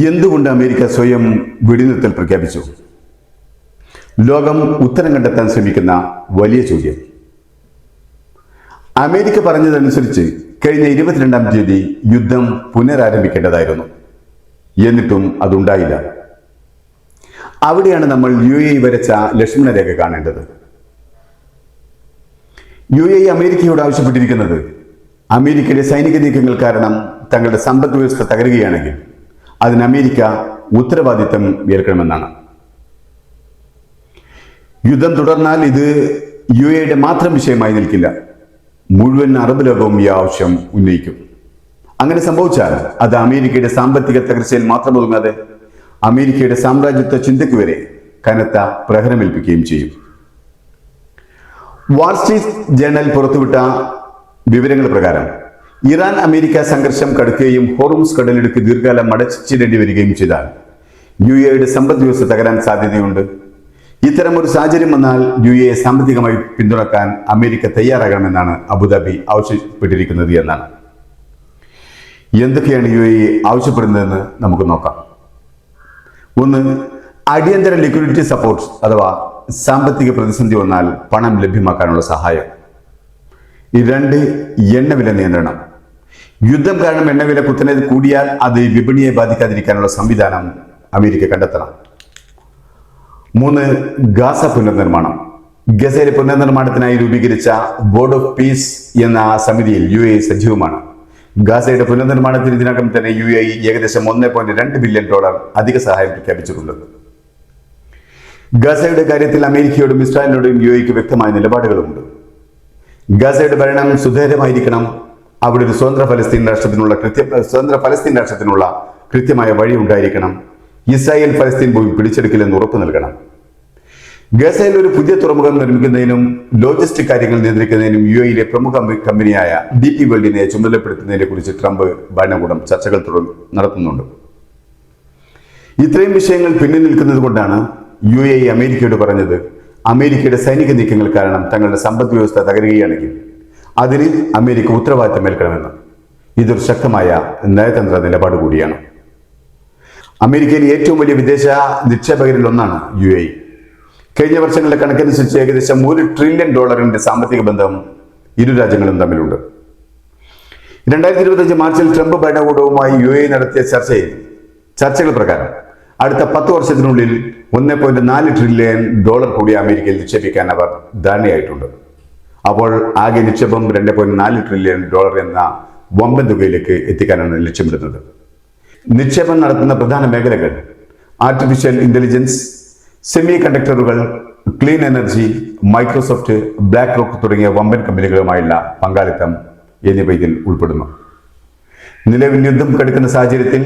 എന്തുകൊണ്ട് അമേരിക്ക സ്വയം വെടിനിർത്തൽ പ്രഖ്യാപിച്ചു? ലോകം ഉത്തരം കണ്ടെത്താൻ ശ്രമിക്കുന്ന വലിയ ചോദ്യം. അമേരിക്ക പറഞ്ഞതനുസരിച്ച് കഴിഞ്ഞ 22-ാം തീയതി യുദ്ധം പുനരാരംഭിക്കേണ്ടതായിരുന്നു. എന്നിട്ടും അതുണ്ടായില്ല. അവിടെയാണ് നമ്മൾ UAE വരച്ച ലക്ഷ്മണരേഖ കാണേണ്ടത്. UAE അമേരിക്കയോട് ആവശ്യപ്പെട്ടിരിക്കുന്നത് അമേരിക്കയുടെ സൈനിക നീക്കങ്ങൾ കാരണം തങ്ങളുടെ സമ്പദ് വ്യവസ്ഥ തകരുകയാണെങ്കിൽ അതിന് അമേരിക്ക ഉത്തരവാദിത്തം ഏൽക്കണമെന്നാണ്. യുദ്ധം തുടർന്നാൽ ഇത് UAEയുടെ മാത്രം വിഷയമായി നിൽക്കില്ല. മുഴുവൻ അറബ് ലോകവും ഈ ആവശ്യം ഉന്നയിക്കും. അങ്ങനെ സംഭവിച്ചാൽ അത് അമേരിക്കയുടെ സാമ്പത്തിക തകർച്ചയിൽ മാത്രം ഒതുങ്ങാതെ അമേരിക്കയുടെ സാമ്രാജ്യത്വ ചിന്തയ്ക്ക് വരെ കനത്ത പ്രഹരമേൽപ്പിക്കുകയും ചെയ്യും. വാൾ സ്ട്രീറ്റ് ജേണൽ പുറത്തുവിട്ട വിവരങ്ങൾ പ്രകാരം ഇറാൻ അമേരിക്ക സംഘർഷം കടുക്കുകയും ഹോർമുസ് കടലിടുക്ക് ദീർഘകാലം അടച്ചിടേണ്ടി വരികയും ചെയ്താൽ UAEയുടെ സമ്പദ് വ്യവസ്ഥ തകരാൻ സാധ്യതയുണ്ട്. ഇത്തരം ഒരു സാഹചര്യം വന്നാൽ UAE സാമ്പത്തികമായി പിന്തുണക്കാൻ അമേരിക്ക തയ്യാറാകണമെന്നാണ് അബുദാബി ആവശ്യപ്പെട്ടിരിക്കുന്നത് എന്നാണ്. എന്തൊക്കെയാണ് UAE ആവശ്യപ്പെടുന്നതെന്ന് നമുക്ക് നോക്കാം. ഒന്ന്, അടിയന്തര ലിക്വിഡിറ്റി സപ്പോർട്ട് അഥവാ സാമ്പത്തിക പ്രതിസന്ധി വന്നാൽ പണം ലഭ്യമാക്കാനുള്ള സഹായം. 2, എണ്ണവില നിയന്ത്രണം. യുദ്ധം കാരണം എണ്ണവില കുത്തനെ കൂടിയാൽ അത് വിപണിയെ ബാധിക്കാതിരിക്കാനുള്ള സംവിധാനം അമേരിക്ക കണ്ടെത്തണം. 3, ഗാസ പുനർനിർമ്മാണം. ഗസയിലെ പുനർനിർമ്മാണത്തിനായി രൂപീകരിച്ച ബോർഡ് ഓഫ് പീസ് എന്ന സമിതിയിൽ UAE സജീവമാണ്. ഗാസയുടെ പുനർനിർമ്മാണത്തിന് ഇതിനകം തന്നെ UAE ഏകദേശം $1.2 ബില്യൺ അധിക സഹായം പ്രഖ്യാപിച്ചിട്ടുണ്ട്. ഗാസയുടെ കാര്യത്തിൽ അമേരിക്കയോടും ഇസ്രായേലിനോടും UAEക്ക് വ്യക്തമായ നിലപാടുകളുമുണ്ട്. ഗാസയുടെ ഭരണം സുതാര്യമായിരിക്കണം. അവിടെ ഒരു സ്വതന്ത്ര ഫലസ്തീൻ രാഷ്ട്രത്തിനുള്ള കൃത്യമായ വഴി ഉണ്ടായിരിക്കണം. ഇസ്രായേൽ ഫലസ്തീൻ ഭൂമി പിടിച്ചെടുക്കില്ലെന്ന് ഉറപ്പു നൽകണം. ഗസയിൽ ഒരു പുതിയ തുറമുഖം നിർമ്മിക്കുന്നതിനും ലോജിസ്റ്റിക് കാര്യങ്ങൾ നിയന്ത്രിക്കുന്നതിനും UAEയിലെ പ്രമുഖ കമ്പനിയായ DP വേൾഡിനെ ചുമതലപ്പെടുത്തുന്നതിനെ കുറിച്ച് ട്രംപ് ഭരണകൂടം ചർച്ചകൾ നടത്തുന്നുണ്ട്. ഇത്രയും വിഷയങ്ങൾ പിന്നിൽ നിൽക്കുന്നത് കൊണ്ടാണ് UAE അമേരിക്കയോട് പറഞ്ഞത് അമേരിക്കയുടെ സൈനിക നീക്കങ്ങൾ കാരണം തങ്ങളുടെ സമ്പദ് വ്യവസ്ഥ തകരുകയാണെങ്കിൽ അതിന് അമേരിക്ക ഉത്തരവാദിത്തം ഏൽക്കണമെന്ന്. ഇതൊരു ശക്തമായ നയതന്ത്ര നിലപാട് കൂടിയാണ്. അമേരിക്കയിലെ ഏറ്റവും വലിയ വിദേശ നിക്ഷേപകരിൽ ഒന്നാണ് UAE. കഴിഞ്ഞ വർഷങ്ങളിലെ കണക്കനുസരിച്ച് ഏകദേശം $1 ട്രില്യൺ സാമ്പത്തിക ബന്ധം ഇരു രാജ്യങ്ങളും തമ്മിലുണ്ട്. 2025 മാർച്ചിൽ ട്രംപ് ഭരണകൂടവുമായി UAE നടത്തിയ ചർച്ചകൾ പ്രകാരം അടുത്ത 10 വർഷത്തിനുള്ളിൽ $1.4 ട്രില്യൺ കൂടി അമേരിക്കയിൽ നിക്ഷേപിക്കാൻ അവർ ധാരണയായിട്ടുണ്ട്. അപ്പോൾ ആകെ നിക്ഷേപം $2.4 ട്രില്യൺ എന്ന വമ്പൻ തുകയിലേക്ക് എത്തിക്കാനാണ് ലക്ഷ്യമിടുന്നത്. നിക്ഷേപം നടത്തുന്ന പ്രധാന മേഖലകൾ ആർട്ടിഫിഷ്യൽ ഇന്റലിജൻസ്, സെമി കണ്ടക്ടറുകൾ, clean energy, Microsoft, Black Rock തുടങ്ങിയ വമ്പൻ കമ്പനികളുമായുള്ള പങ്കാളിത്തം എന്നിവ ഇതിൽ ഉൾപ്പെടുന്നു. നിലവിൽ യുദ്ധം കടുക്കുന്ന സാഹചര്യത്തിൽ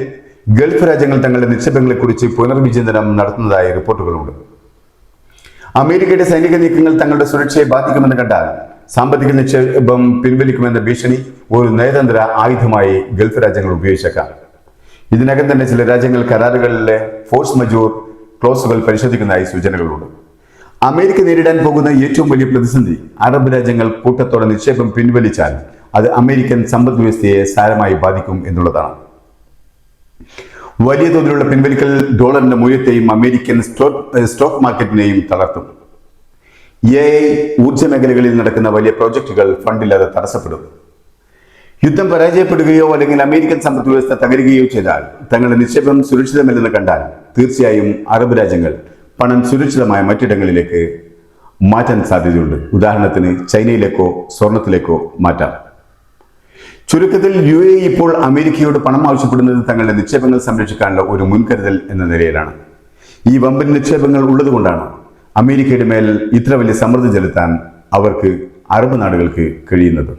ഗൾഫ് രാജ്യങ്ങൾ തങ്ങളുടെ നിക്ഷേപങ്ങളെക്കുറിച്ച് പുനർവിചിന്തനം നടത്തുന്നതായി റിപ്പോർട്ടുകളുണ്ട്. അമേരിക്കയുടെ സൈനിക നീക്കങ്ങൾ തങ്ങളുടെ സുരക്ഷയെ ബാധിക്കുമെന്ന് കണ്ടാൽ സാമ്പത്തിക നിക്ഷേപം പിൻവലിക്കുമെന്ന ഭീഷണി ഒരു നയതന്ത്ര ആയുധമായി ഗൾഫ് രാജ്യങ്ങൾ ഉപയോഗിച്ചേക്കാം. ഇതിനകം തന്നെ ചില രാജ്യങ്ങൾ കരാറുകളിലെ ഫോഴ്സ് മജൂർ ക്ലോസുകൾ പരിശോധിക്കുന്നതായി സൂചനകളുണ്ട്. അമേരിക്ക നേരിടാൻ പോകുന്ന ഏറ്റവും വലിയ പ്രതിസന്ധി അറബ് രാജ്യങ്ങൾ കൂട്ടത്തോടെ നിക്ഷേപം പിൻവലിച്ചാൽ അത് അമേരിക്കൻ സമ്പദ് വ്യവസ്ഥയെ സാരമായി ബാധിക്കും എന്നുള്ളതാണ്. വലിയ തോതിലുള്ള പിൻവലിക്കൽ ഡോളറിന്റെ മൂല്യത്തെയും അമേരിക്കൻ സ്റ്റോക്ക് മാർക്കറ്റിനെയും തളർത്തും. AI, ഊർജ്ജ മേഖലകളിൽ നടക്കുന്ന വലിയ പ്രോജക്റ്റുകൾ ഫണ്ടില്ലാതെ തടസ്സപ്പെടും. യുദ്ധം പരാജയപ്പെടുകയോ അല്ലെങ്കിൽ അമേരിക്കൻ സമ്പദ് വ്യവസ്ഥ തകരുകയോ ചെയ്താൽ തങ്ങളുടെ നിക്ഷേപം സുരക്ഷിതമല്ലെന്ന് കണ്ടാൽ തീർച്ചയായും അറബ് രാജ്യങ്ങൾ പണം സുരക്ഷിതമായ മറ്റിടങ്ങളിലേക്ക് മാറ്റാൻ സാധ്യതയുണ്ട്. ഉദാഹരണത്തിന് ചൈനയിലേക്കോ സ്വർണത്തിലേക്കോ മാറ്റാം. ചുരുക്കത്തിൽ UAE ഇപ്പോൾ അമേരിക്കയോട് പണം ആവശ്യപ്പെടുന്നത് തങ്ങളുടെ നിക്ഷേപങ്ങൾ സംരക്ഷിക്കാനുള്ള ഒരു മുൻകരുതൽ എന്ന നിലയിലാണ്. ഈ വമ്പൻ നിക്ഷേപങ്ങൾ ഉള്ളതുകൊണ്ടാണ് അമേരിക്കയുടെ മേൽ ഇത്ര വലിയ സമ്മർദ്ദം ചെലുത്താൻ അവർക്ക് അറബ് നാടുകൾക്ക് കഴിയുന്നത്.